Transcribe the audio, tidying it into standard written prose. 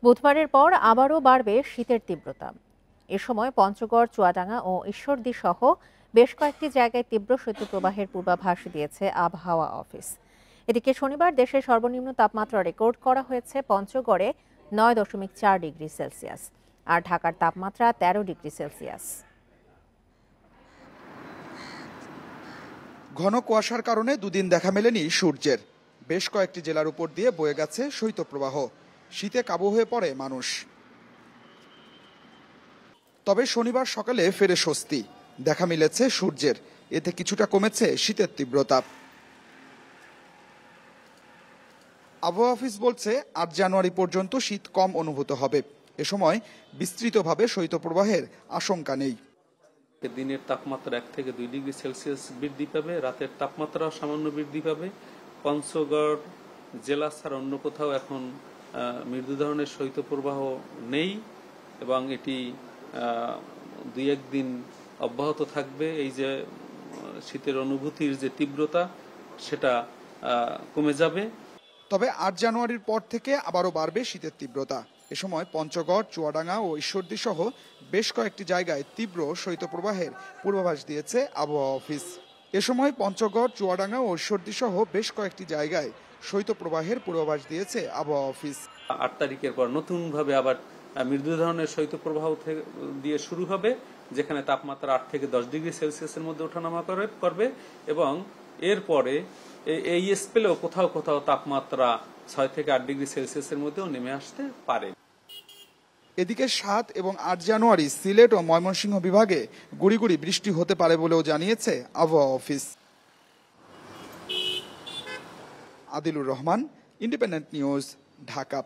বুধবারের পর আবারও বাড়বে শীতের তীব্রতা। এ সময় পঞ্চগড়, চুয়াডাঙ্গা ও ঈশ্বরদী সহ বেশ কয়েকটি জায়গায় তীব্র শৈত্যপ্রবাহের পূর্বাভাস দিয়েছে আবহাওয়া অফিস। এদিকে শনিবার দেশের সর্বনিম্ন তাপমাত্রা রেকর্ড করা হয়েছে পঞ্চগড়ে 9.4 ডিগ্রি সেলসিয়াস, আর ঢাকার তাপমাত্রা 13 ডিগ্রি সেলসিয়াস। ঘন কুয়াশার কারণে দুদিন দেখা মেলেনি সূর্যের। বেশ কয়েকটি জেলার উপর দিয়ে বয়ে গেছে শৈত্যপ্রবাহ। শীতে কাবু হয়ে পড়ে মানুষ। তবে শনিবার সকালে ফেরে স্বস্তি, দেখা মিলেছে সূর্যের। এতে কিছুটা কমেছে শীতের তীব্রতা। আবহাওয়া অফিস বলছে 8 জানুয়ারি পর্যন্ত শীত কম অনুভূত হবে। এ সময় বিস্তৃতভাবে শৈত্যপ্রবাহের আশঙ্কা নেই। দিনের তাপমাত্রা 1 থেকে 2 ডিগ্রি সেলসিয়াস বৃদ্ধি পাবে, রাতের তাপমাত্রাও সামান্য বৃদ্ধি পাবে। পঞ্চগড় জেলা ছাড়া অন্য কোথাও এখন মৃদু ধরনের শৈত্যপ্রবাহ নেই এবং এটি 2-1 দিন অব্যাহত থাকবে। এই যে শীতের অনুভূতির যে তীব্রতা, সেটা কমে যাবে। তবে 8 জানুয়ারির পর থেকে আবারও বাড়বে শীতের তীব্রতা। এ সময় পঞ্চগড়, চুয়াডাঙ্গা ও ঈশ্বরদী সহ বেশ কয়েকটি জায়গায় তীব্র শৈত্যপ্রবাহের পূর্বাভাস দিয়েছে আবহাওয়া অফিস। এ সময় পঞ্চগড়, চুয়াডাঙ্গা ও ঈশ্বরদী সহ বেশ কয়েকটি জায়গায় শৈত্যপ্রবাহের পূর্বাভাস দিয়েছে আবহাওয়া অফিস। 8 তারিখের পর নতুনভাবে আবার মৃদু ধরনের শৈত্যপ্রবাহ দিয়ে শুরু হবে, যেখানে তাপমাত্রা 8 থেকে 10 ডিগ্রি সেলসিয়াসের মধ্যে ওঠানামা করবে এবং এরপরে এই স্পেলেও কোথাও কোথাও তাপমাত্রা 6 থেকে 8 ডিগ্রি সেলসিয়াসের মধ্যেও নেমে আসতে পারে। এদিকে 7 এবং 8 জানুয়ারি সিলেট ও ময়মনসিংহ বিভাগে গুড়ি গুড়ি বৃষ্টি হতে পারে বলেও জানিয়েছে আবহাওয়া office. Adilur Rahman, independent news, Dhaka.